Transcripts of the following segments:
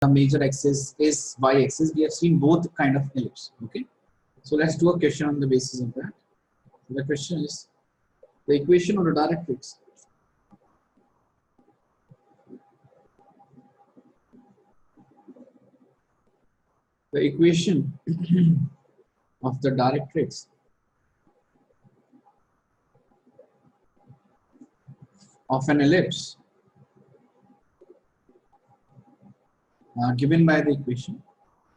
the major axis is y-axis. We have seen both kind of ellipse. Okay, so let's do a question on the basis of that. The question is the equation of the directrix of the directrix of an ellipse given by the equation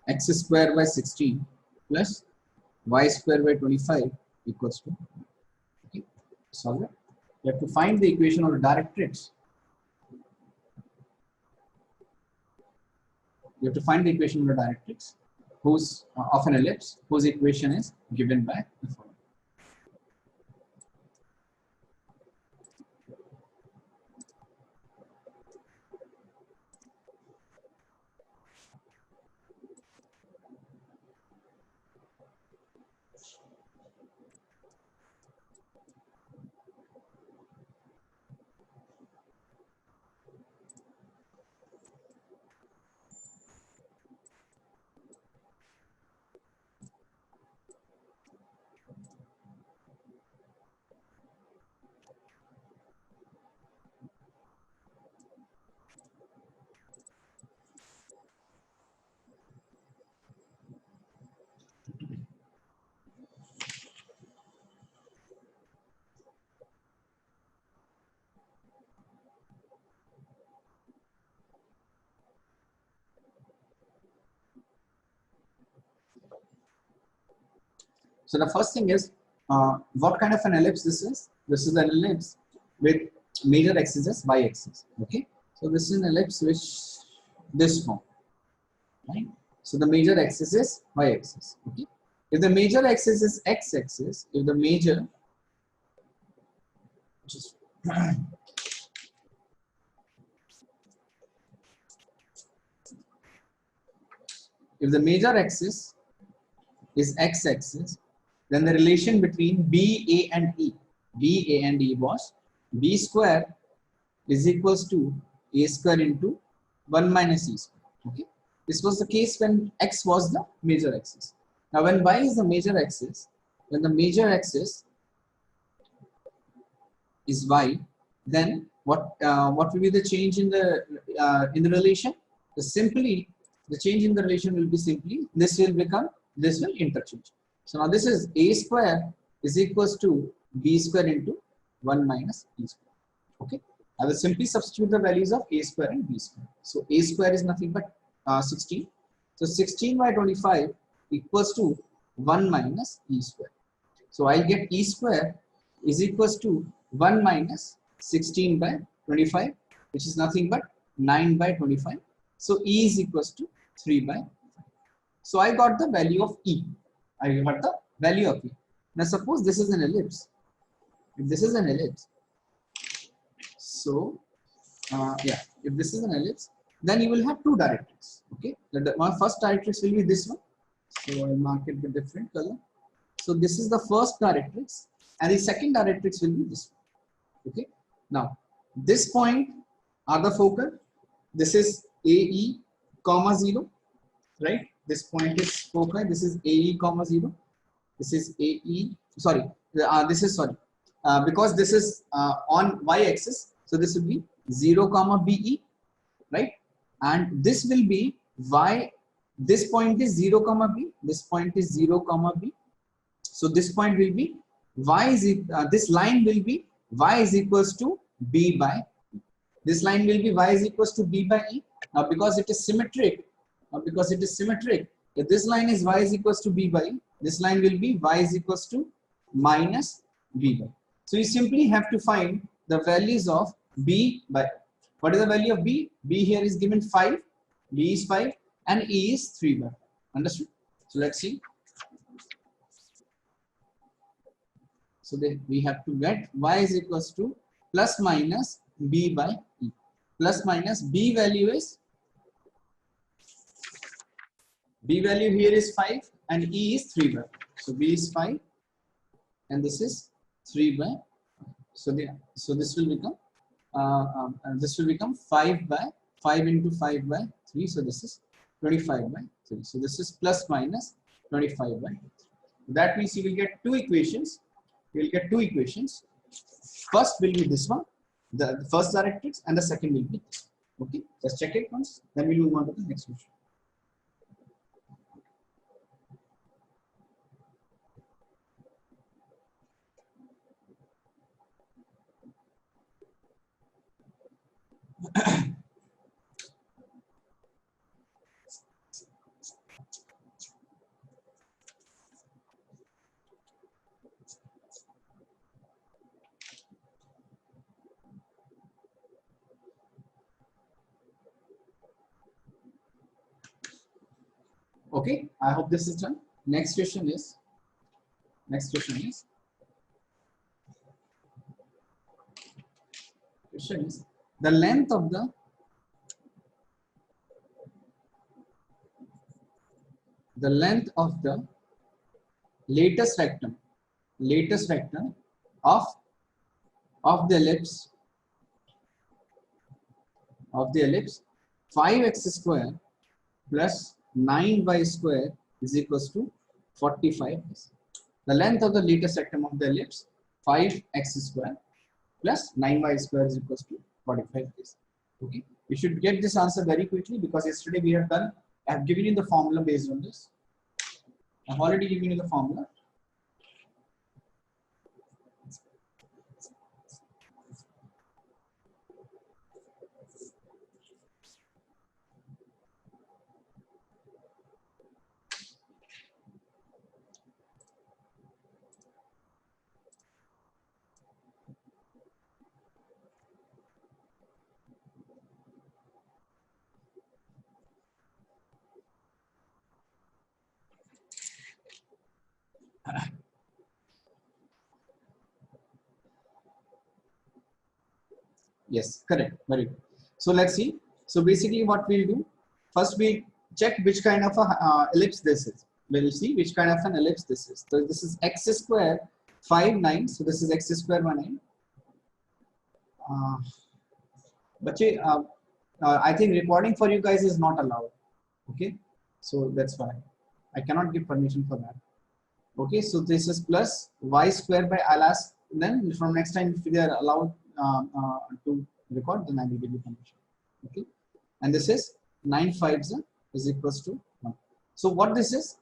x square by 16 plus y square by 25 equals to, okay, solve it. You have to find the equation of the directrix. You have to find the equation of the directrix whose of an ellipse whose equation is given by the following. So the first thing is what kind of an ellipse this is? This is an ellipse with major axis as y-axis. Okay, so this is an ellipse which this form, right? So the major axis is y-axis. Okay, if the major axis is x-axis, if the major just if the major axis is x-axis, then the relation between B, A and E was B square is equals to A square into 1 minus E square. Okay, this was the case when x was the major axis. Now when y is the major axis, when the major axis is y, then what will be the change in the relation? The change in the relation will be simply this will interchange. So now this is A square is equals to B square into 1 minus E square. Okay, I will simply substitute the values of A square and B square. So A square is nothing but 16. So 16 by 25 equals to 1 minus E square. So I'll get E square is equals to 1 minus 16 by 25, which is nothing but 9 by 25. So E is equals to 3 by 5. So I got the value of E. Now suppose this is an ellipse. If this is an ellipse, so if this is an ellipse, then you will have two directrix. Okay, my first directrix will be this one. So I'll mark it with different color. So this is the first directrix, and the second directrix will be this one. Okay, now this point are the focal. This is AE comma 0, right? This point is focal. This is AE comma 0. This is AE. Sorry, because this is on y-axis, so this will be 0 comma BE, right? And this will be y. This point is 0 comma B. This point is 0 comma B. So this point will be y is this line will be y is equals to B by E. This line will be y is equals to B by E. Now because it is symmetric, if this line is y is equals to B by E, this line will be y is equals to minus B by E. So you simply have to find the values of B by E. What is the value of B? B here is given 5, B is 5, and E is 3 by 5. Understood? So let's see. So we have to get y is equals to plus minus B by E. Plus minus B value is, B value here is 5 and E is 3 by 5. So B is 5 and this is 3 by 5. So this will become 5 by 5 into 5 by 3. So this is 25 by 3. So this is plus minus 25 by 3. That means you will get two equations. You will get two equations. First will be this one, the first directrix, and the second will be this. Okay, just check it once. Then we'll move on to the next question. Okay, I hope this is done. Next question is the length of the latest rectum of the ellipse 5x square plus 9y square is equals to 45. The length of the latest rectum of the ellipse 5x square plus 9y square is equals to 45. Okay, you should get this answer very quickly because yesterday we have done. I have given you the formula based on this. I have already given you the formula. Yes, correct. Very good. So let's see. So basically what we'll do, first we check which kind of a ellipse this is. We'll see which kind of an ellipse this is. So this is x square 5 9. So this is x square 1 9. I think recording for you guys is not allowed. Okay, so that's why I cannot give permission for that. Okay, so this is plus y square by, I'll ask then from next time if they are allowed to record, then I will give you permission. Okay, and this is 9 5s is equals to 1. So what this is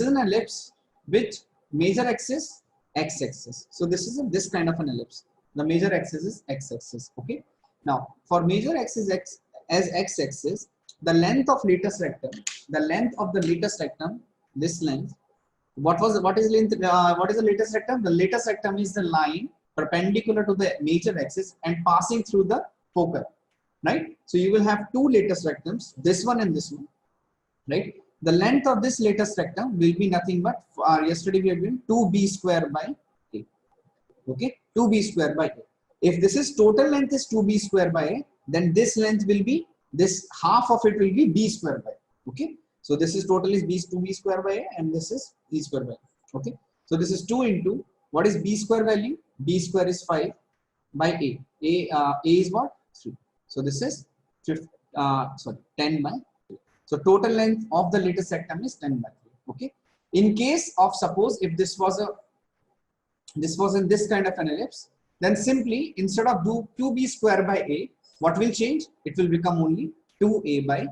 an ellipse with major axis x axis. So this is this kind of an ellipse. The major axis is x axis. Okay, now for major axis x as x axis, the length of the latest rectum, this length. What is the latest rectum? The latest rectum is the line perpendicular to the major axis and passing through the focal, right? So you will have two latest rectums, this one and this one, right? The length of this latest rectum will be nothing but yesterday we had been 2b square by a. Okay, 2b square by a. If this is total length is 2b square by a, then this length will be, this half of it will be b square by a. Okay. So this is total is 2b square by a and this is b square by a. Okay. So this is 2 into, what is b square value? B square is 5 by a. A is what? 3. So this is 10 by 3. So total length of the latest rectum is 10 by 3. Okay. In case of, suppose if this was in this kind of an ellipse, then simply instead of do 2b square by a, what will change? It will become only 2a by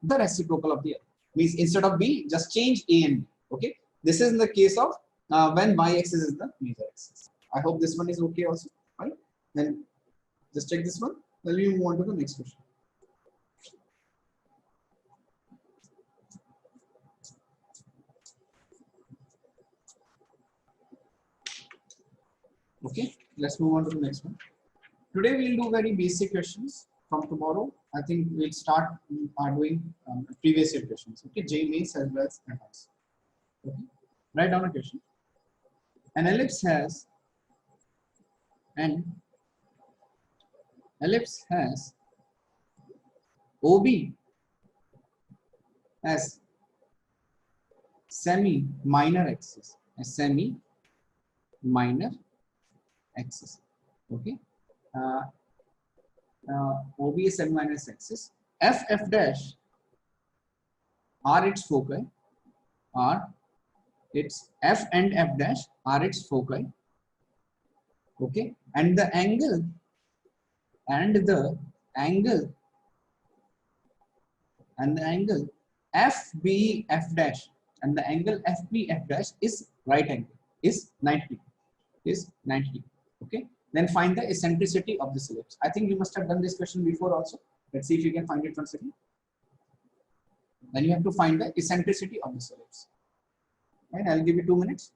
the reciprocal of the other. Means instead of b, just change a and b. Okay, this is in the case of when y-axis is the major axis. I hope this one is okay also. Right? Then just check this one. Then we move on to the next question. Okay, let's move on to the next one. Today we'll do very basic questions. From tomorrow, I think we'll start doing previous year questions. Okay, JMAs as well as advanced. Okay, write down a question. An ellipse has OB as semi minor axis semi minor axis. Okay. Uh, OB is semi minor axis. F dash are its foci, are its F and F dash are its foci. Okay, and the angle FB F dash and the angle FB F dash is right angle, is 90, is 90. Okay, then find the eccentricity of this ellipse. I think you must have done this question before also. Let's see if you can find it once again. Then you have to find the eccentricity of this ellipse. Right, I'll give you 2 minutes.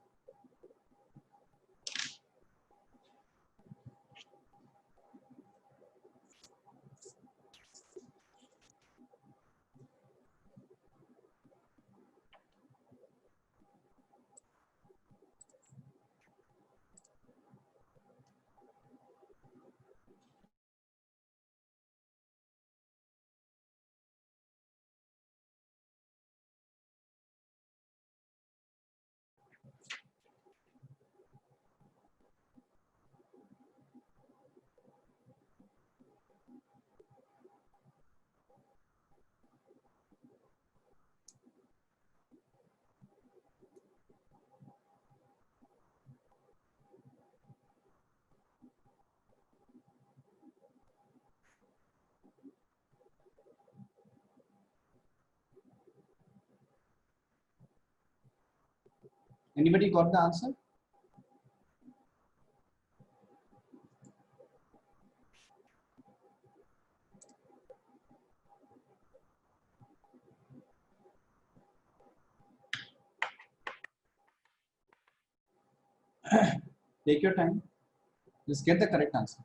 Anybody got the answer? Take your time. Just get the correct answer.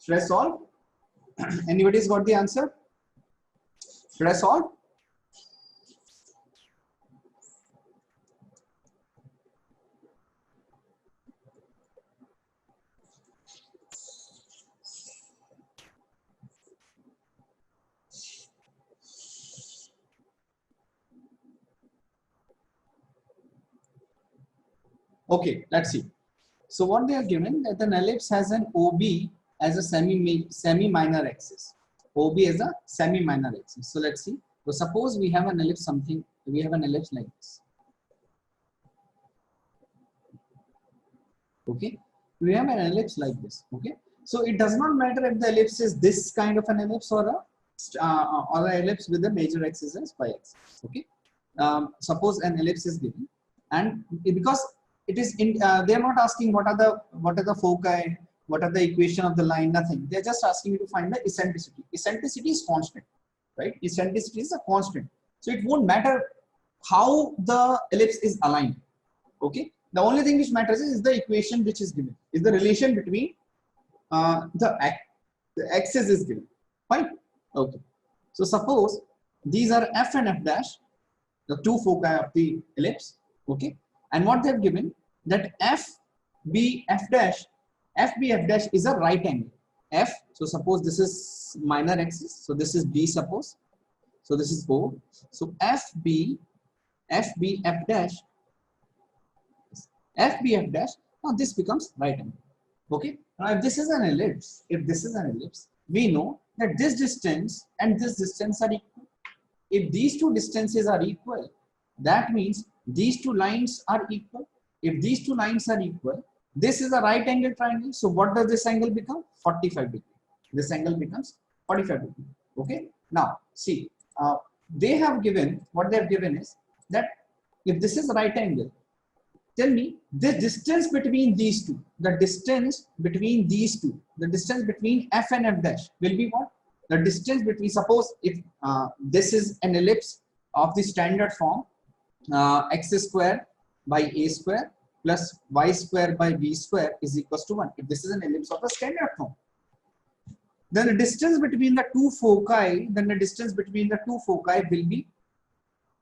Should I solve? Anybody's got the answer? Should I solve? Okay, let's see. So what they are given, that an ellipse has an OB as a semi minor axis. OB as a semi minor axis. So let's see. So suppose we have an ellipse like this. Okay, we have an ellipse like this. Okay, so it does not matter if the ellipse is this kind of an ellipse or an ellipse with a major axis as pi axis. Okay, suppose an ellipse is given, and because it is in, they are not asking what are the foci, what are the equation of the line, nothing. They are just asking you to find the eccentricity. Eccentricity is constant, right? Eccentricity is a constant, so it won't matter how the ellipse is aligned. Okay, the only thing which matters is the equation which is given, is the relation between the axis is given. Fine. Okay, so suppose these are F and F dash, the two foci of the ellipse. Okay, and what they have given, that FB F dash is a right angle. F, so suppose this is minor axis, so this is B, suppose, so this is O, so FB F dash, now this becomes right angle. Okay, now if this is an ellipse, we know that this distance and this distance are equal. If these two distances are equal, that means these two lines are equal. If these two lines are equal, this is a right angle triangle. So what does this angle become? 45 degree. This angle becomes 45 degree. Okay. Now see, they have given, what they have given is that if this is right angle, tell me the distance between these two, the distance between F and F dash will be what? The distance between, suppose if this is an ellipse of the standard form, x square by a square plus y square by v square is equals to 1. If this is an ellipse of a standard form, then the distance between the two foci, will be,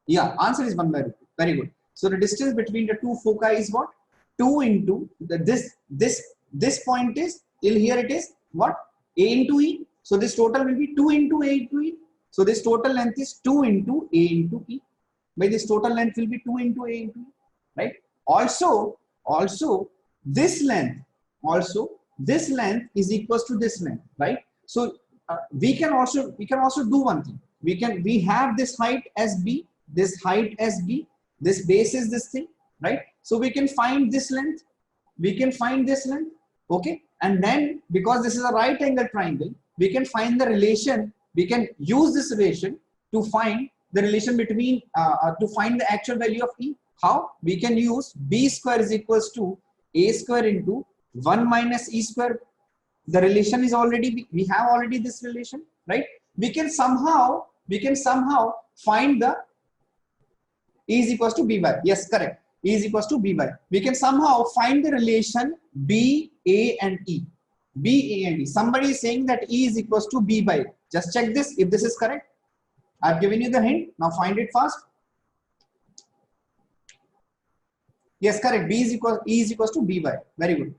yeah, answer is 1 by root 2. Very good. So the distance between the two foci is what? 2 into this point is, till here it is what? A into E. So this total will be 2 into A into E. So this total length is 2 into A into E. By this total length will be 2 into A into E, right? Also this length is equals to this length, right? So we can also do one thing. We have this height as B, this base is this thing, right? So we can find this length, okay? And then because this is a right angle triangle, we can find the relation, we can use this relation to find the relation between, to find the actual value of E. How? We can use B square is equals to A square into 1 minus E square. The relation is already, we have already this relation, right? We can somehow find the E is equals to B by, yes, correct. E is equals to B by. We can somehow find the relation B, A and E. B, A and E. Somebody is saying that E is equals to B by. Just check this if this is correct. I've given you the hint. Now find it fast. Yes, correct. E is equals to B by. Very good.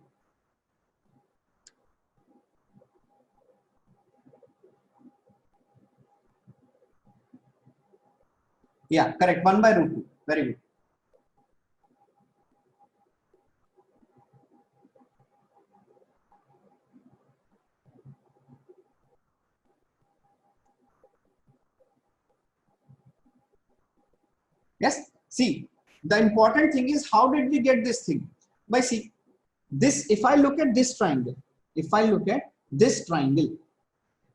Yeah, correct. 1 by root 2. Very good. Yes. See, the important thing is how did we get this thing? By see this. If I look at this triangle,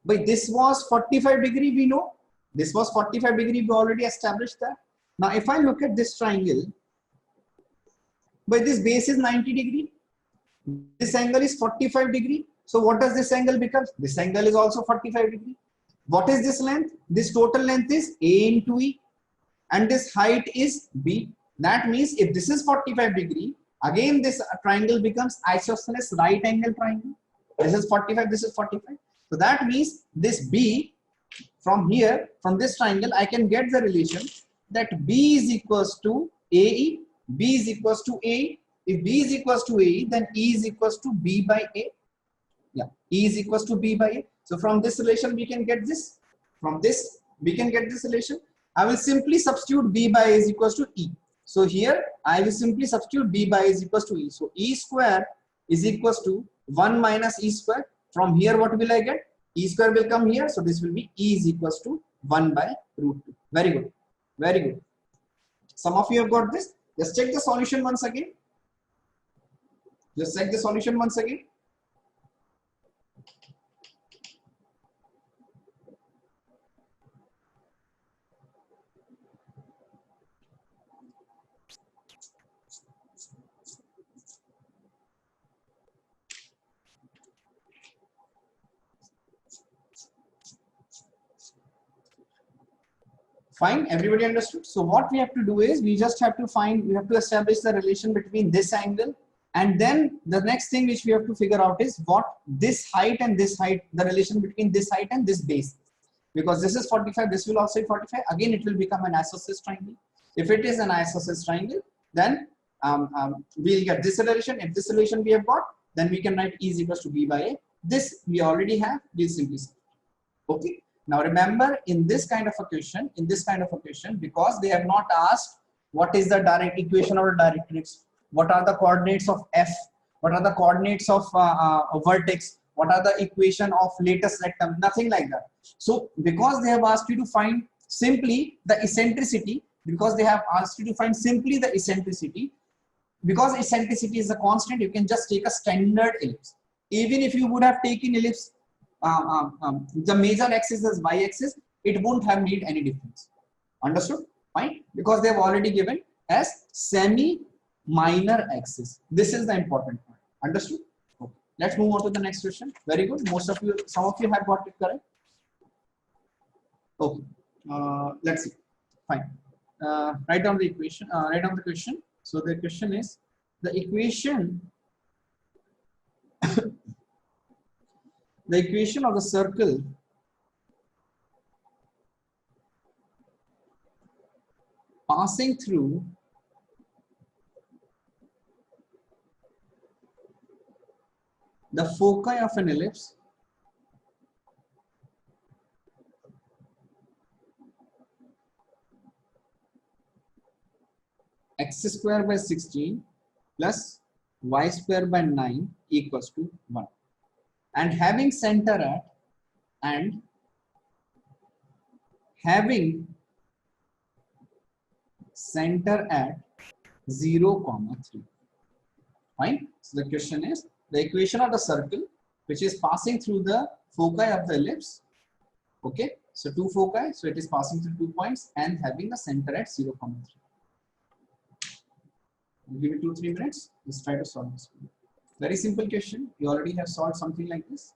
by this was 45 degree. We know this was 45 degree. We already established that. Now, if I look at this triangle, by this base is 90 degree. This angle is 45 degree. So what does this angle become? This angle is also 45 degree. What is this length? This total length is A into E, and this height is B. That means if this is 45 degree, again this triangle becomes isosceles right angle triangle. This is 45, this is 45. So that means this B, from here, from this triangle, I can get the relation that B is equals to AE, B is equals to A. If B is equals to A, then E is equals to B by A. Yeah, E is equals to B by A. So from this relation, we can get this. From this, we can get this relation. I will simply substitute B by A is equals to E. So here, I will simply substitute B by A is equals to E. So E square is equals to 1 minus E square. From here, what will I get? E square will come here. So this will be E is equals to 1 by root 2. Very good. Very good. Some of you have got this. Just check the solution once again. Just check the solution once again. Fine, everybody understood? So what we have to do is we just have to establish the relation between this angle, and then the next thing which we have to figure out is what this height and this height, the relation between this height and this base. Because this is 45, this will also be 45. Again, it will become an isosceles triangle. If it is an isosceles triangle, then we'll get this relation. If this relation we have got, then we can write E is equals to B by A. This we already have. We'll simply say. Okay. Now remember, in this kind of a question, because they have not asked what is the direct equation or directrix, what are the coordinates of F, what are the coordinates of vertex, what are the equation of lattice rectum, nothing like that. So because they have asked you to find simply the eccentricity, because eccentricity is a constant, you can just take a standard ellipse. Even if you would have taken ellipse, the major axis is y-axis, it won't have made any difference. Understood? Fine? Because they have already given as semi-minor axis. This is the important point. Understood? Okay. Let's move on to the next question. Very good. Some of you have got it correct. Okay. Let's see. Fine. Write down the equation. Write down the question. So the question is, the equation the equation of the circle passing through the foci of an ellipse x square by 16 plus y square by 9 equals to 1, and having center at 0, 3. Fine. So the question is the equation of the circle which is passing through the foci of the ellipse. Okay. So two foci. So it is passing through 2 points and having a center at 0, 3. I'll give it 2-3 minutes. Let's try to solve this. Very simple question. You already have solved something like this.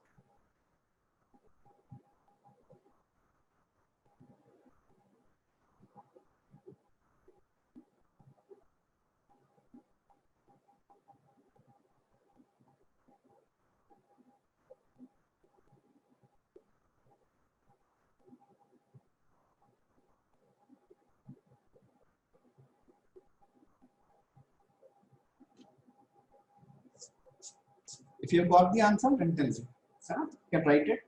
If you have got the answer, then tell me. You can write it.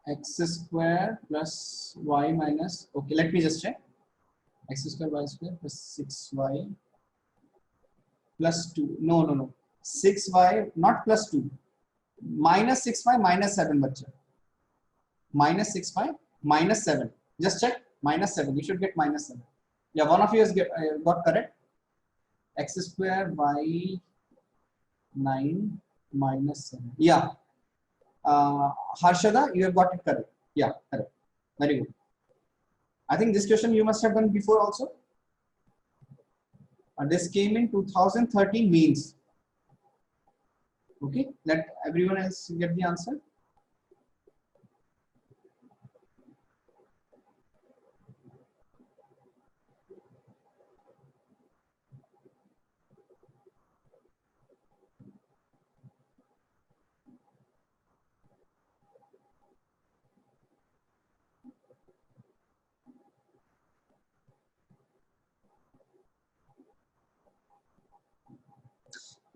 X square plus y minus, okay, let me just check. X square y square plus 6y plus 2. No. 6y, not plus 2. Minus 6y minus 7, bacha. Minus 6y minus 7. Just check. Minus 7. You should get minus 7. Yeah, one of you has got correct. X square y 9 minus 7. Yeah. Harshada, you have got it correct. Yeah, correct. Very good. I think this question you must have done before also. This came in 2013 means. Okay, let everyone else get the answer.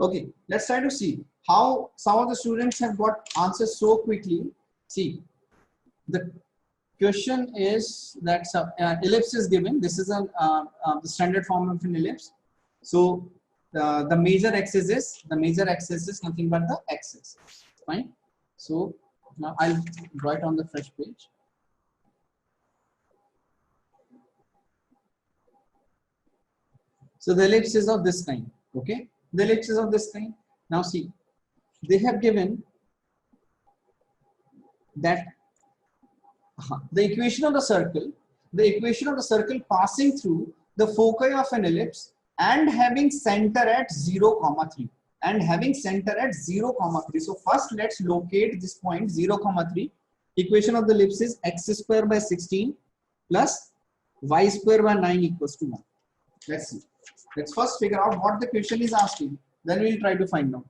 Okay, let's try to see how some of the students have got answers so quickly. See, the question is that ellipse is given. This is the standard form of an ellipse. So the major axis is nothing but the axis. Fine. So now I'll draw it on the fresh page. So the ellipse is of this kind. Okay. The ellipse is of this kind. Now see, they have given that the equation of the circle passing through the foci of an ellipse and having center at 0, 3. And having center at 0, 3. So first let's locate this point 0, 3. Equation of the ellipse is x square by 16 plus y square by 9 equals to 1. Let's see. Let's first figure out what the question is asking. Then we'll try to find out.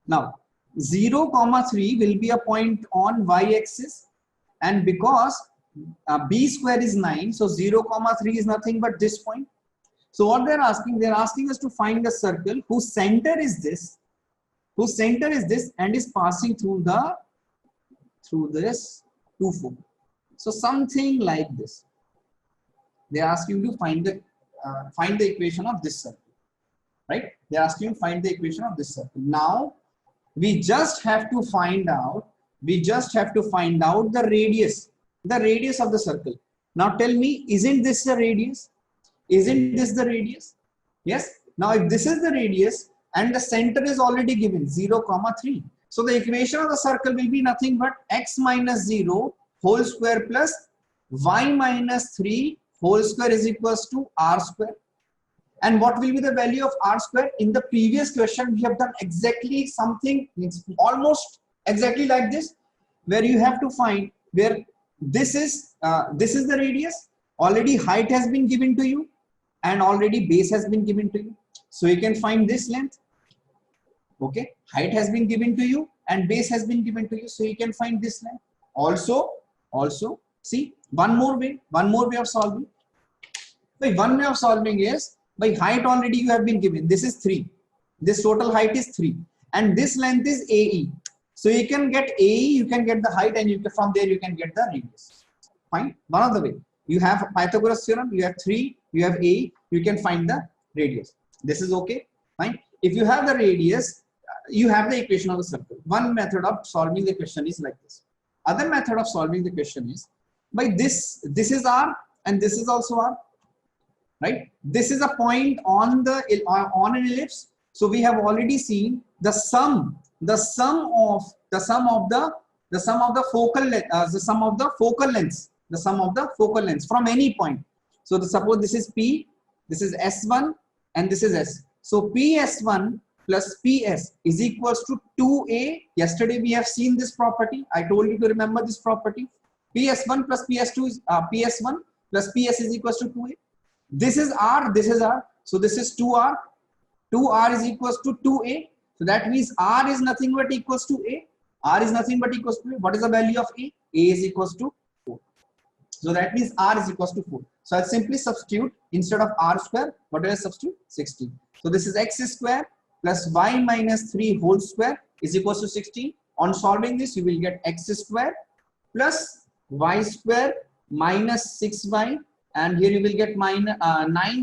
Now 0, 3 will be a point on y-axis, and because b square is 9, so 0, 3 is nothing but this point. So what they're asking us to find a circle whose center is this, and is passing through this 2, 4. So something like this. They ask you to find the equation of this circle, right? They ask you to find the equation of this circle. Now we just have to find out the radius of the circle. Now tell me, isn't this the radius? Isn't this the radius? Yes. Now if this is the radius, and the center is already given 0, 3. So the equation of the circle will be nothing but x minus 0 whole square plus y minus 3 whole square is equals to r square. And what will be the value of r square? In the previous question, we have done exactly something, it's almost exactly like this, where you have to find where this is the radius. Already height has been given to you, and already base has been given to you. So you can find this length. Okay, height has been given to you and base has been given to you, so you can find this length. Also, see one more way of solving. One way of solving is by height already you have been given. This is 3. This total height is 3, and this length is AE. So you can get AE, you can get the height, and from there you can get the radius. Fine. One of the way. You have Pythagoras theorem. You have 3. You have AE. You can find the radius. This is okay. Fine. If you have the radius, you have the equation of the circle. One method of solving the question is like this. Other method of solving the question is by this. This is R and this is also R. Right? This is a point on an ellipse. So we have already seen the sum of the focal lengths from any point. So suppose this is P, this is S1, and this is S. So PS1 plus PS is equals to 2A. Yesterday we have seen this property. I told you to remember this property. PS1 plus PS2 is PS1 plus PS is equals to 2A. This is R, this is R. So this is 2R. 2R is equals to 2A. So that means R is nothing but equals to A. R is nothing but equals to A. What is the value of A? A is equals to 4. So that means R is equals to 4. So I'll simply substitute instead of R square. What do I substitute? 16. So this is x square plus y minus 3 whole square is equals to 16. On solving this, you will get x square plus y square minus 6y. And here you will get 9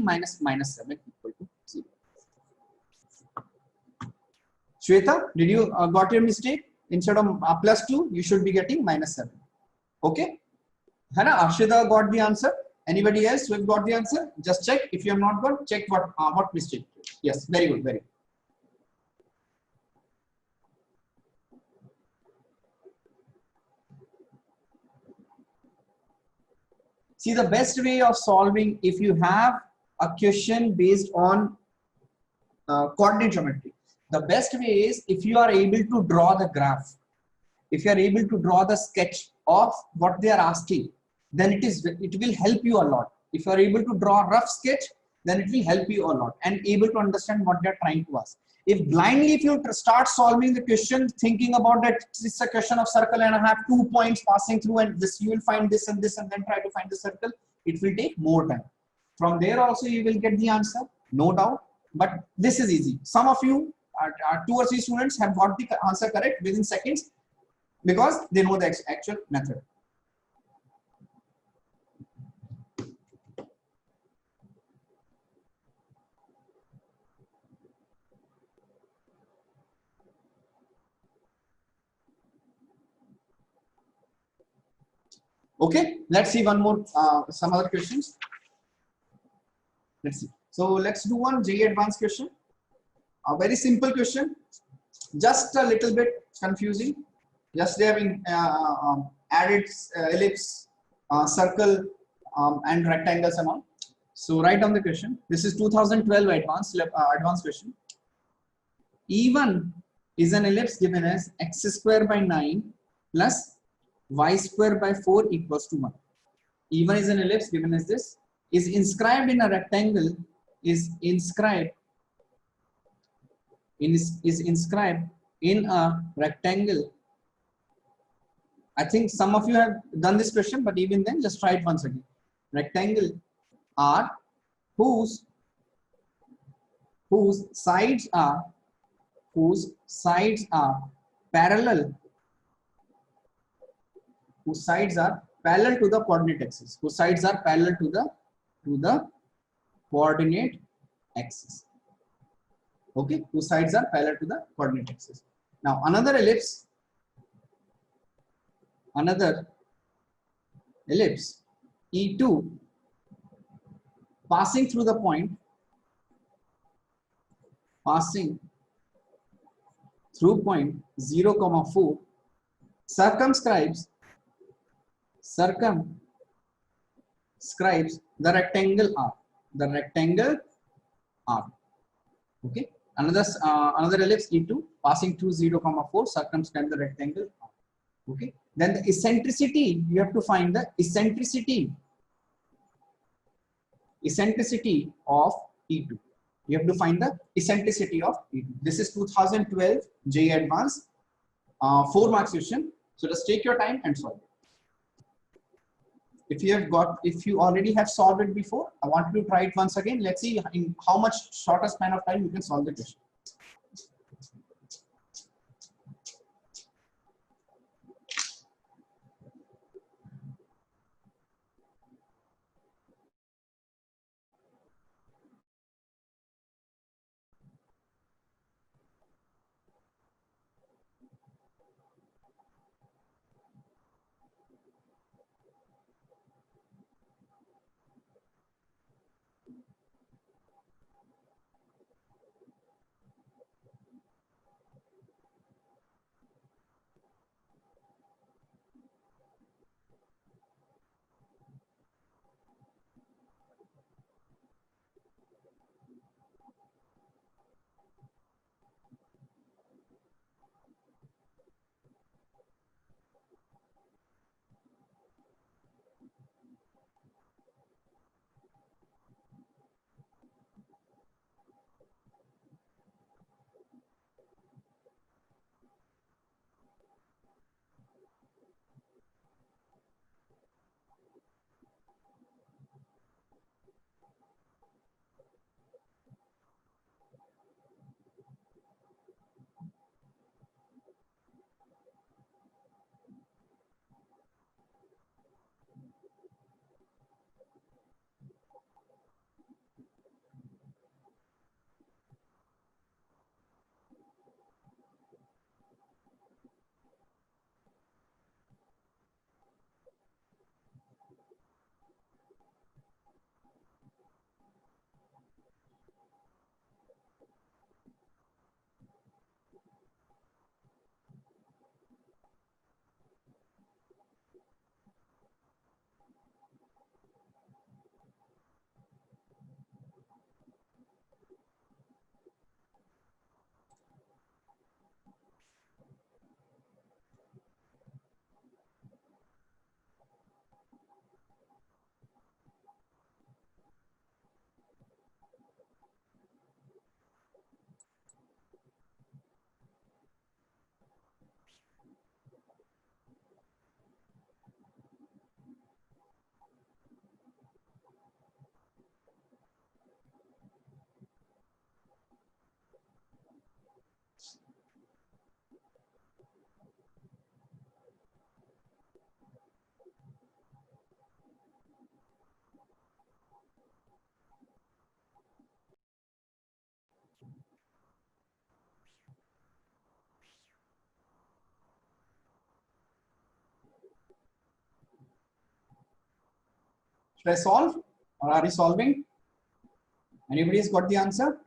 minus 7 equal to 0. Shweta, did you got your mistake? Instead of plus 2, you should be getting minus 7. Okay? Hana, Arshida got the answer. Anybody else who have got the answer? Just check. If you have not got, check what mistake. Yes, very good, very good. See, the best way of solving, if you have a question based on coordinate geometry, the best way is if you are able to draw the graph, if you are able to draw the sketch of what they are asking, then it will help you a lot. If you are able to draw a rough sketch, then it will help you a lot and able to understand what they are trying to ask. If blindly, if you start solving the question, thinking about that it's a question of circle and I have 2 points passing through and this, you will find this and this and then try to find the circle, it will take more time. From there also you will get the answer, no doubt, but this is easy. Some of you, 2 or 3 students have got the answer correct within seconds because they know the actual method. Okay, let's see one more, some other questions. Let's see. So let's do one JEE advanced question. A very simple question, just a little bit confusing. Just they have added ellipse, circle, and rectangles and all. So write down the question. This is 2012 advanced question. E1 is an ellipse given as x square by 9 plus y square by 4 equals to 1. E1 is an ellipse given as this, is inscribed in a rectangle, is inscribed in a rectangle. I think some of you have done this question, but even then just try it once again. Rectangle R whose sides are parallel to the coordinate axis. Whose sides are parallel to the coordinate axis. Okay, whose sides are parallel to the coordinate axis. Now another ellipse E2 passing through the point through point 0 comma 4 circumscribes the rectangle R. The rectangle R. Okay. Another ellipse E2 passing through 0 comma 4 circumscribe the rectangle R. Okay. Then the eccentricity, you have to find the eccentricity of E2. You have to find the eccentricity of E2. This is 2012 JEE Advanced 4 marks question. So just take your time and solve it. If you already have solved it before, I want you to try it once again. Let's see in how much shorter span of time you can solve the question. Should I solve or are you solving? Anybody's got the answer?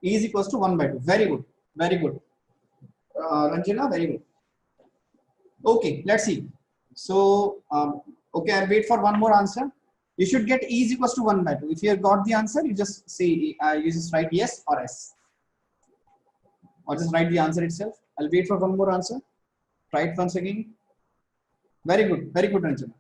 E is equals to 1 by 2. Very good. Very good. Ranjana, very good. Okay, let's see. So, okay, I'll wait for one more answer. You should get E is equals to 1 by 2. If you have got the answer, you just say, you just write yes or S. Or just write the answer itself. I'll wait for one more answer. Try it once again. Very good, Ranjana.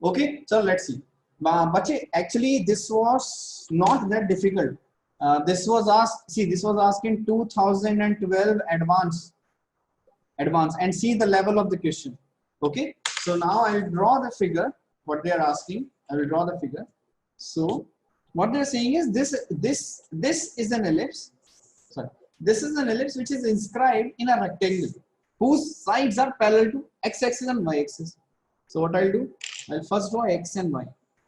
Okay, so let's see. But actually, this was not that difficult. This was asked. See, this was asked in 2012 advance, and see the level of the question. Okay, so now I will draw the figure. What they are asking, I will draw the figure. So what they are saying is this is an ellipse. Sorry, this is an ellipse which is inscribed in a rectangle whose sides are parallel to x-axis and y-axis. So what I'll do, I'll first draw x and y.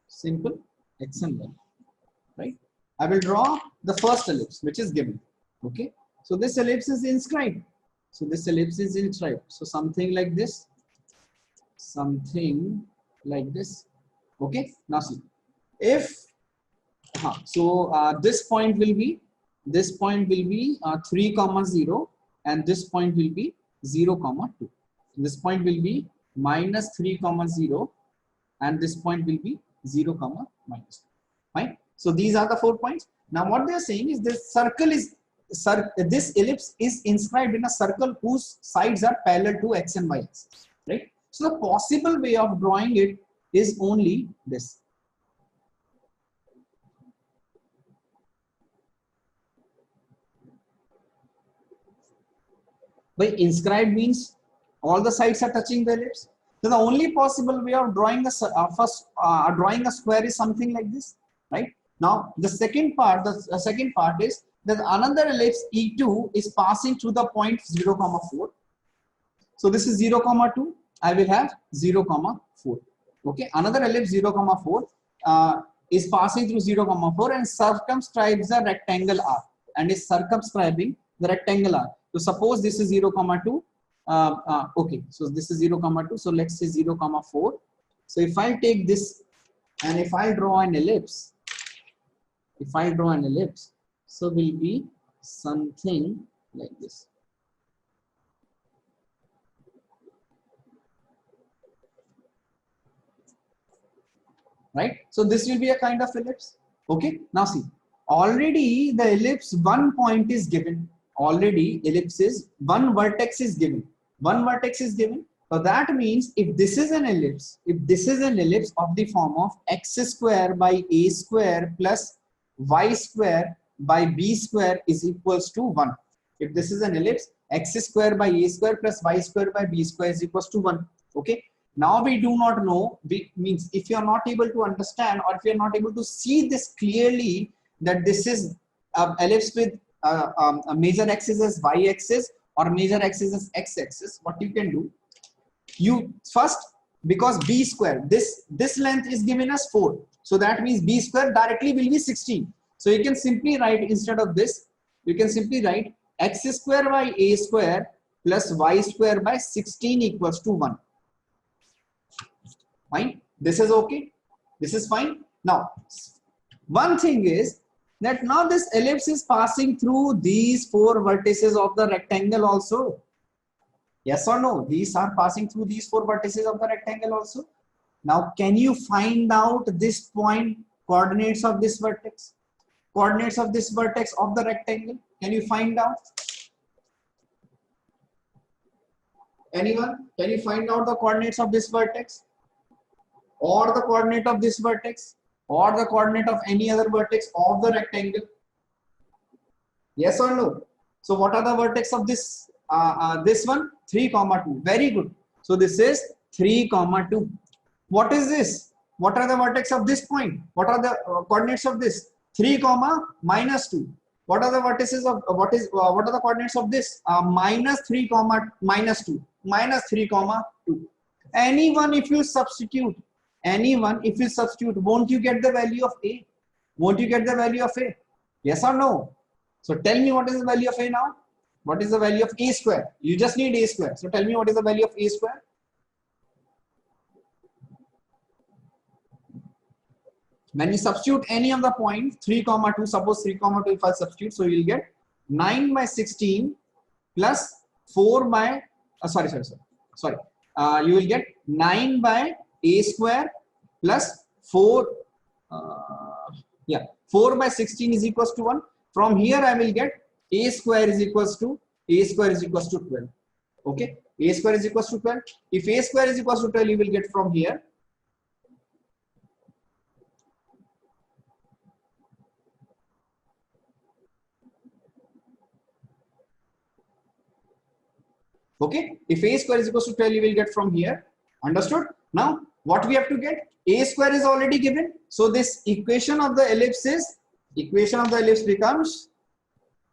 Simple, x and y, right? I will draw the first ellipse which is given. Okay, so this ellipse is inscribed. So this ellipse is inscribed. So something like this. Something like this. Okay, now see. If this point will be 3, 0, and this point will be 0, 2. This point will be minus 3, 0, and this point will be 0, minus 2. Right? So these are the 4 points. Now what they are saying is this this ellipse is inscribed in a circle whose sides are parallel to x and y axis. Right? So the possible way of drawing it is only this. By inscribed means all the sides are touching the ellipse. So the only possible way of drawing drawing a square is something like this, right? Now the second part is that another ellipse E2 is passing through the point 0, 4. So this is 0, 2. I will have 0, 4. Okay, another ellipse 0, 4 is passing through 0, 4 and circumscribes the rectangle R and is circumscribing the rectangle R. So suppose this is 0, 2. Okay, so this is 0, 2. So let's say 0, 4. So if I take this and if I draw an ellipse, so will be something like this. Right? So this will be a kind of ellipse. Okay, now see, already the ellipse one point is given. Already ellipses one vertex is given. So that means if this is an ellipse, of the form of x square by a square plus y square by b square is equals to 1. If this is an ellipse, x square by a square plus y square by b square is equals to 1. Okay. Now we do not know, means if you are not able to understand or if you are not able to see this clearly that this is ellipse with a major axis as y axis or major axis as x axis, what you can do, you first, because b square, this length is given as 4, so that means b square directly will be 16. So you can simply write, instead of this, you can simply write x square by a square plus y square by 16 equals to 1. Fine, this is okay, this is fine. Now one thing is that now this ellipse is passing through these 4 vertices of the rectangle also. Yes or no? These are passing through these 4 vertices of the rectangle also. Now can you find out this point, coordinates of this vertex? Coordinates of this vertex of the rectangle. Can you find out? Anyone? Can you find out the coordinates of this vertex? Or the coordinate of this vertex? Or the coordinate of any other vertex of the rectangle? Yes or no? So what are the vertex of this this one? 3, 2. Very good. So this is 3, 2. What is this? What are the vertex of this point? What are the coordinates of this? 3, minus 2. What are the vertices of what are the coordinates of this? Minus 3, minus 2. Minus 3, 2. Anyone if you substitute, won't you get the value of A? Won't you get the value of A? Yes or no? So tell me what is the value of A now? What is the value of A square? You just need A square. So tell me what is the value of A square? When you substitute any of the point 3, 2, suppose 3, 2 if I substitute, so you will get 9 by 16 plus 4 by you will get 9 by A square plus 4 4 by 16 is equals to 1. From here I will get A square is equals to 12. Okay, A square is equals to 12. If A square is equals to 12, you will get from here Okay, if a square is equals to 12, you will get from here. Understood? Now, what we have to get? A square is already given. So this equation of the ellipse becomes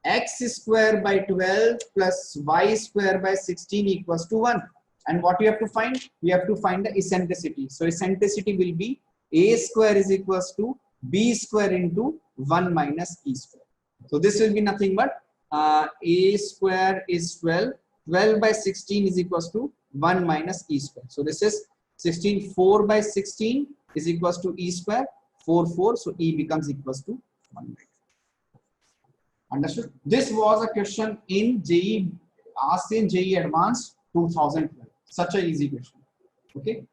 x square by 12 plus y square by 16 equals to 1. And what we have to find? We have to find the eccentricity. So eccentricity will be a square is equals to b square into 1 minus e square. So this will be nothing but a square is 12. 12 by 16 is equals to 1 minus e square. So this is 16. 4 by 16 is equals to e square. 4, 4. So e becomes equals to 1 by 2. Understood? This was a question in JEE, asked in JEE Advanced 2012. Such an easy question. Okay.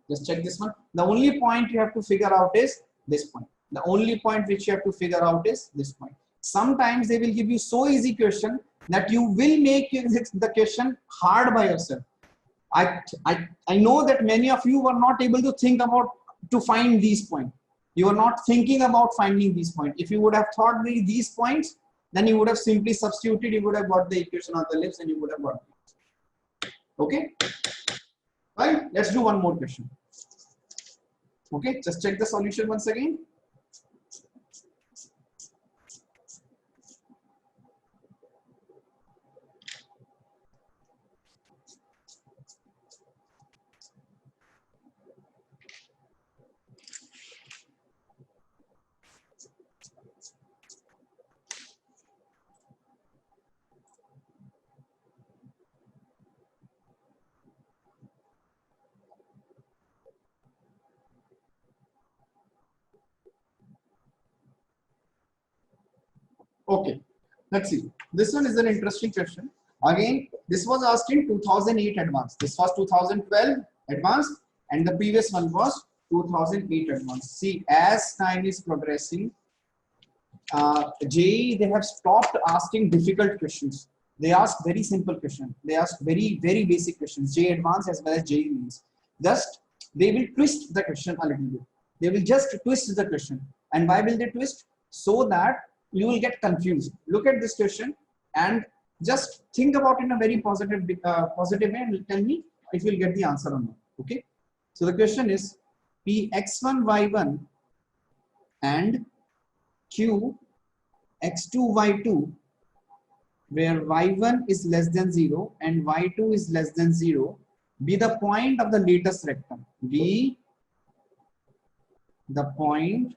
Just check this one. The only point you have to figure out is this point. The only point which you have to figure out is this point. Sometimes they will give you so easy question that you will make the question hard by yourself. I know that many of you were not able to think about to find these points. You are not thinking about finding these points. If you would have thought these points, then you would have simply substituted, you would have got the equation of the ellipse and you would have got it. Okay? Right? Let's do one more question. Okay, just check the solution once again. Okay, let's see. This one is an interesting question. Again, this was asked in 2008 advanced. This was 2012 advanced, and the previous one was 2008 advanced. See, as time is progressing, JEE, they have stopped asking difficult questions. They ask very simple questions. They ask very basic questions. JEE advanced as well as JEE means. Just they will twist the question a little bit. They will just twist the question. And why will they twist? So that you will get confused. Look at this question and just think about it in a very positive way and tell me if you'll get the answer or not. Okay. So the question is P x1 y1 and Q x2 y2, where y1 is less than 0 and y2 is less than 0, be the point of the latest rectum. Be the point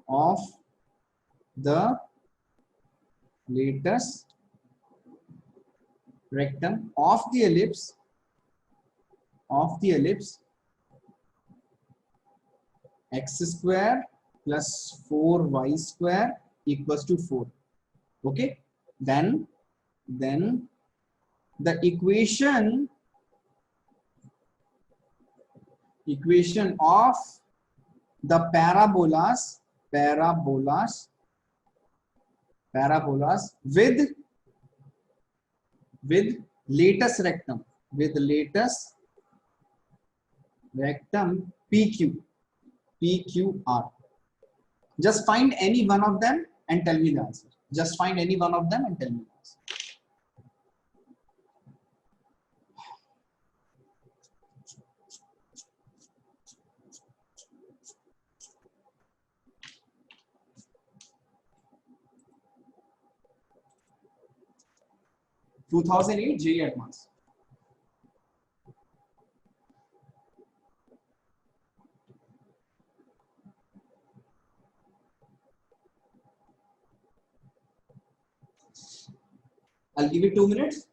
of the latest rectum of the ellipse x square plus 4y square equals to 4. Okay, then the equation of the parabolas with latest rectum PQR. Just find any one of them and tell me the answer. Just find any one of them and tell me the answer. – 2008 JEE Advanced. I'll give you 2 minutes.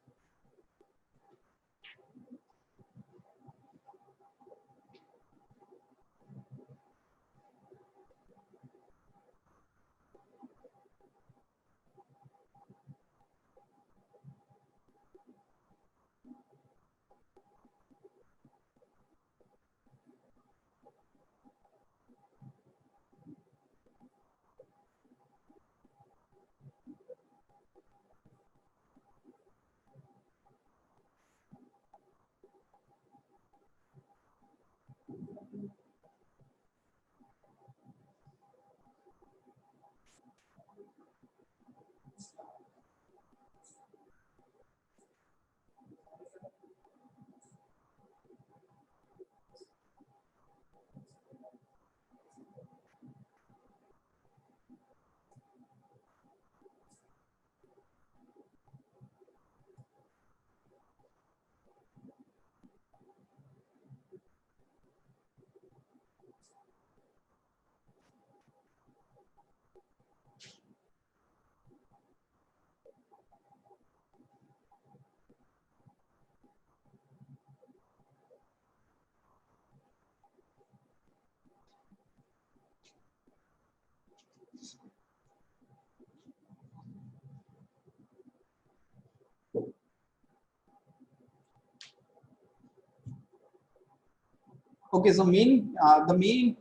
Okay, so the main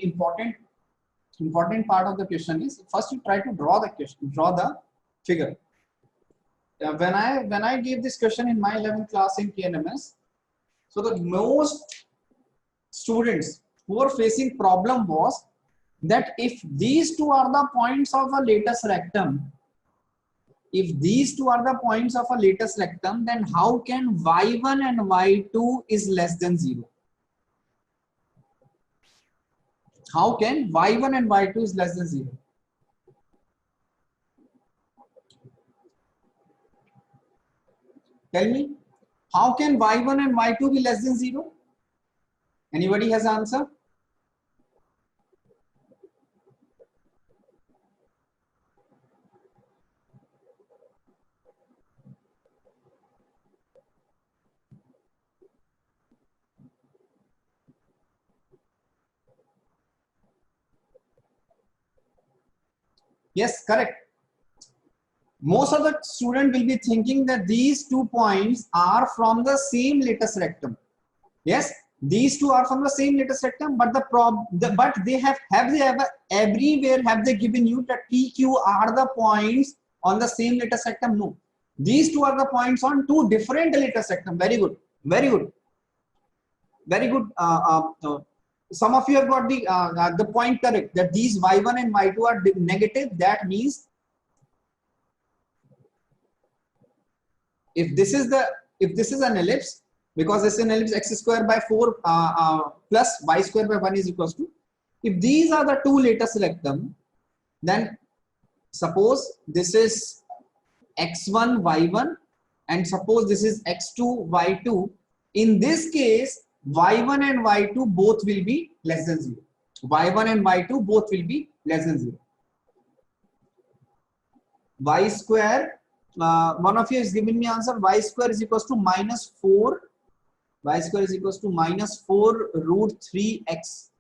important part of the question is first you try to draw the question, draw the figure. When I gave this question in my 11th class in KNMS, so the most students who were facing problem was that if these two are the points of a latus rectum, if these two are the points of a latus rectum, then how can y1 and y2 is less than 0? How can y1 and y2 is less than 0? Tell me, how can y1 and y2 be less than 0? Anybody has answer? Yes, correct. Most of the student will be thinking that these 2 points are from the same latus rectum. Yes, these two are from the same latus rectum, but but they have they ever everywhere have they given you that PQ are the points on the same latus rectum? No, these two are the points on 2 different latus rectum. Very good, very good, very good. Some of you have got the point correct that these y1 and y2 are negative. That means if this is an ellipse, because this is an ellipse, x square by 4 plus y square by 1 is equals to, if these are the 2 latus rectum, then suppose this is x1 y1 and suppose this is x2 y2. In this case, y1 and y2 both will be less than 0. y1 and y2 both will be less than 0. Y square, one of you is giving me answer, y square is equals to minus 4. Y square is equals to minus 4 root 3x.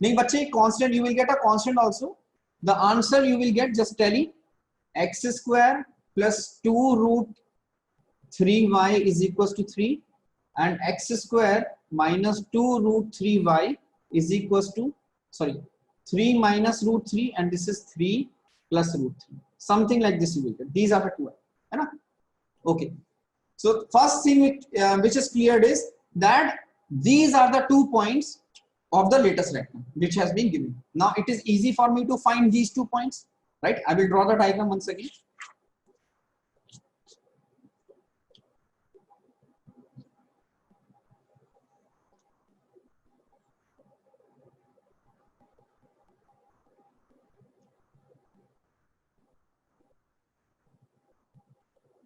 नहीं बच्चे, constant you will get a constant also. The answer you will get, just tally, x square plus 2 root 3y is equals to 3 and x square minus 2 root 3y is equals to, sorry, 3 minus root 3 and this is 3 plus root 3. Something like this you will get. These are the two. Okay. So first thing which is cleared is that these are the 2 points of the latus rectum which has been given. Now it is easy for me to find these 2 points, right? I will draw the diagram once again.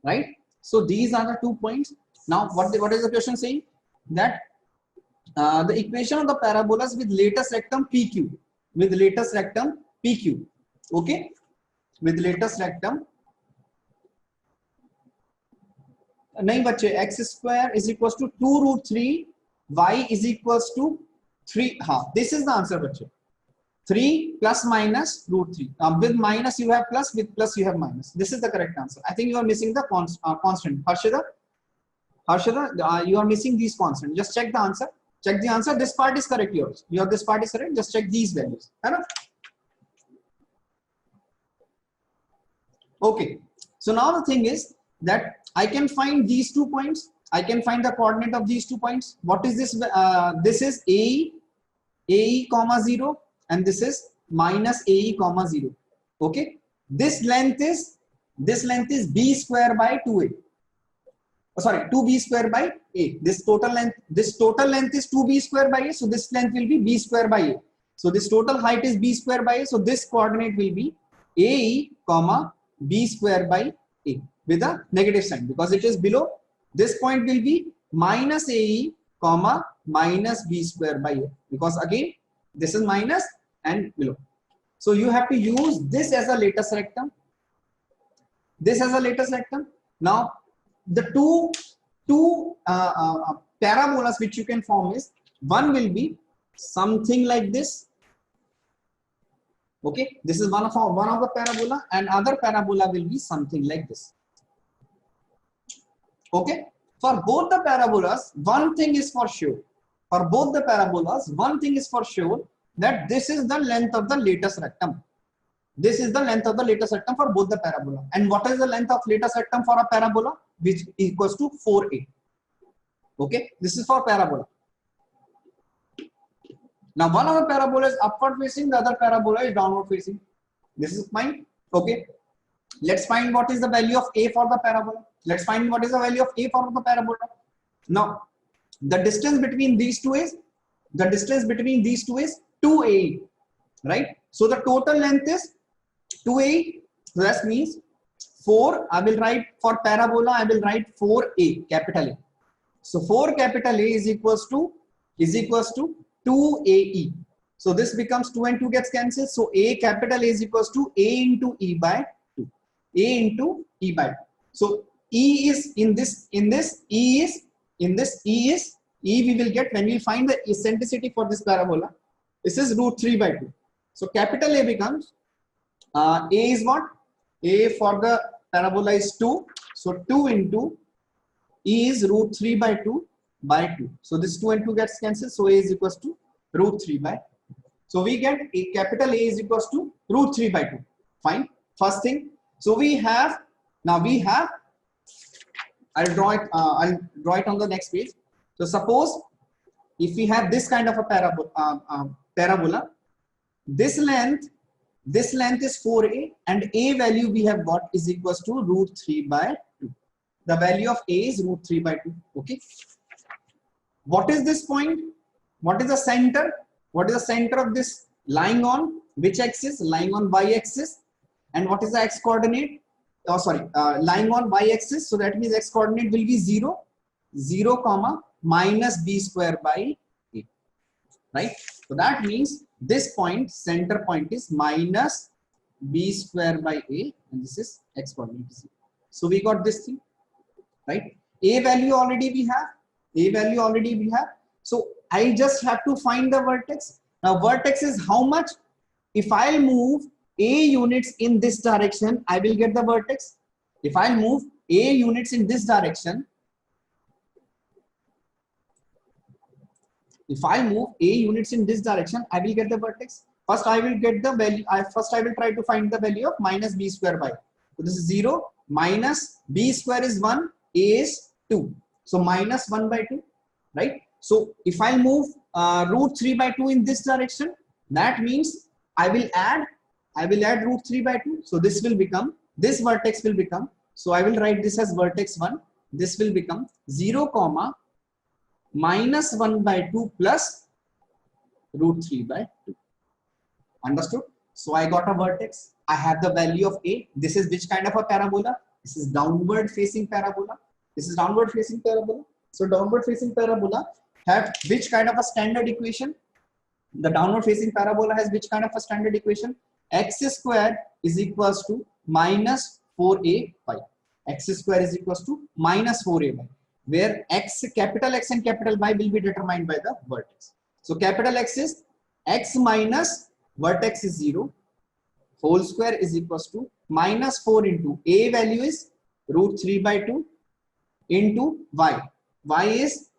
Right? So these are the 2 points. Now what is the question saying? That the equation of the parabolas with latus rectum PQ, with latus rectum PQ, okay, with latus rectum, nahi bache, x square is equals to 2 root 3, y is equals to 3. This is the answer bache. 3 plus minus root 3. With minus you have plus, with plus you have minus. This is the correct answer. I think you are missing the constant. Harshada, you are missing these constants. Just check the answer. Check the answer. This part is correct yours. This part is correct. Just check these values. Okay. So now the thing is that I can find these 2 points. I can find the coordinate of these 2 points. What is this? This is AE comma 0 and this is minus AE comma 0. Okay. This length is B square by 2A. Sorry, 2b square by a. This total length is 2b square by a. So this length will be b square by a. So this total height is b square by a. So this coordinate will be AE comma b square by a with a negative sign because it is below. This point will be minus AE comma minus b square by a because again this is minus and below. So you have to use this as a latus rectum. This as a latus rectum. Now the two parabolas which you can form is, one will be something like this. Okay, this is one of the parabola, and other parabola will be something like this. Okay, for both the parabolas, one thing is for sure. for both the parabolas, one thing is for sure, that this is the length of the latus rectum. This is the length of the latus rectum for both the parabola. And what is the length of latus rectum for a parabola? Which equals to 4a. Okay, this is for parabola. Now one of the parabola is upward facing, the other parabola is downward facing. This is fine. Okay, let's find what is the value of a for the parabola. Let's find what is the value of a for the parabola. Now the distance between these two is 2a, right? So the total length is 2a. So that means 4. I will write for parabola, I will write 4a, capital A. So 4 capital A is equals to 2ae. So this becomes 2 and 2 gets cancelled. So a capital A is equals to a into e by 2. A into e by 2. So e is in this, e is in this, e we will get when we find the eccentricity for this parabola. This is root 3 by 2. So capital A becomes a is what? A for the parabola is 2. So 2 into e is root 3 by 2 by 2. So this 2 and 2 gets cancelled. So a is equals to root 3 by 2. So we get a capital A is equals to root 3 by 2. Fine. First thing. So we have, now we have, I'll draw it on the next page. So suppose if we have this kind of a parabola, this length is 4a, and a value we have got is equals to root 3 by 2. The value of a is root 3 by 2. Okay. What is this point? What is the center? What is the center of this lying on which axis? Lying on y axis. And what is the x coordinate? Oh, sorry, lying on y axis. So that means x coordinate will be 0, comma minus b square by a. Right? So that means this point, center point is minus b square by a, and this is x coordinate is 0. So we got this thing, right? A value already we have. So I just have to find the vertex. Now vertex is how much? If I'll move a units in this direction, I will get the vertex. If I move a units in this direction, I will get the vertex. First I will get the value. First I will try to find the value of minus b square by. So this is 0, minus b square is 1, a is 2. So minus 1 by 2, right? So if I move root 3 by 2 in this direction, that means I will add root 3 by 2. So this will become, this vertex will become, so I will write this as vertex 1. This will become 0, comma minus 1 by 2 plus root 3 by 2. Understood? So I got a vertex. I have the value of a. This is which kind of a parabola? This is downward facing parabola. So downward facing parabola have which kind of a standard equation? The downward facing parabola has which kind of a standard equation? X squared is equals to minus 4a pi. X square is equals to minus 4a pi, where capital X and capital Y will be determined by the vertex. So capital X is x minus vertex is 0 whole square is equals to minus 4 into a value is root 3 by 2 into y. Y is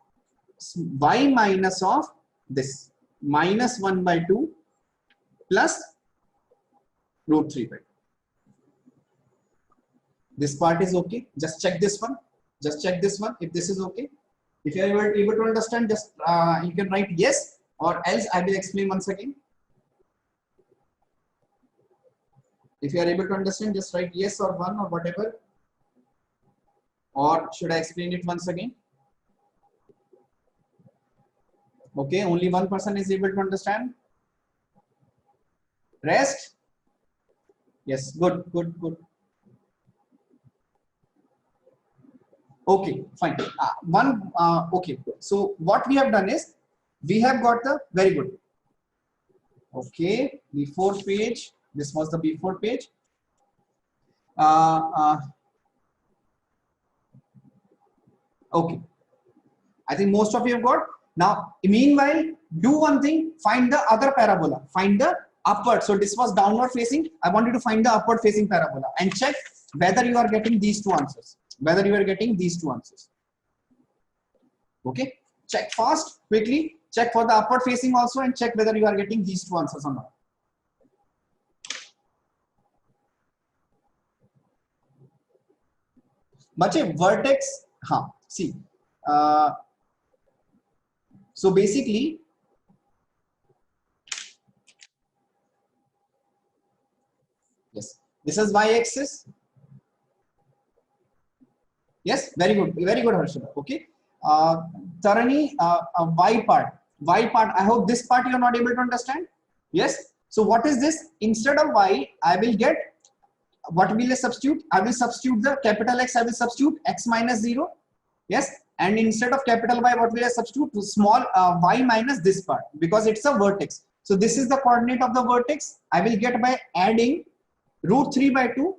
y minus of this minus 1 by 2 plus root 3 by 2. This part is okay. Just check this one. If this is okay. If you are able to understand, just you can write yes, or else I will explain once again. If you are able to understand, just write yes or 1 or whatever. Or should I explain it once again? Okay, only one person is able to understand. Rest? Yes, good. Okay, fine. Okay. So what we have done is we have got the very good. Okay, before page. This was the before page. Okay. I think most of you have got. Now, meanwhile, do one thing. Find the other parabola. Find the upward. So this was downward facing. I want you to find the upward facing parabola and check whether you are getting these two answers. Okay, check fast, quickly. check for the upward facing also, and check whether you are getting these two answers or not. बच्चे vertex, हाँ, see, so basically yes, this is y-axis. Yes, very good, Harshada. Okay, Tarani, y part. I hope this part you are not able to understand. Yes. So what is this? Instead of y, I will get, what will I substitute? I will substitute the capital X. I will substitute x minus 0. Yes. And instead of capital Y, what will I substitute? To small y minus this part, because it's a vertex. So this is the coordinate of the vertex. I will get by adding root 3 by 2.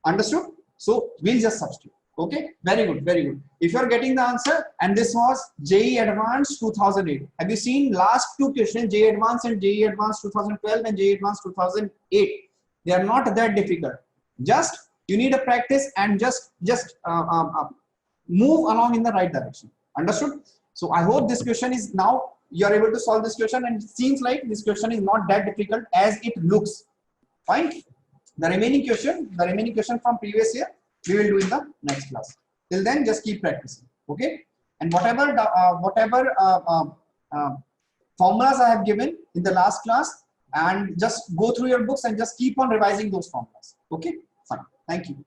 Understood? So we'll just substitute. Okay, very good. If you are getting the answer, and this was JEE Advanced 2008. Have you seen last two questions, JEE Advanced and JEE Advanced 2012 and JEE Advanced 2008? They are not that difficult. Just you need a practice and just move along in the right direction. Understood? So I hope this question is, now you are able to solve this question, and it seems like this question is not that difficult as it looks. Fine. The remaining question from previous year, we will do in the next class. Till then, just keep practicing. Okay. And whatever formulas I have given in the last class, and just go through your books and just keep on revising those formulas. Okay. Fine. Thank you.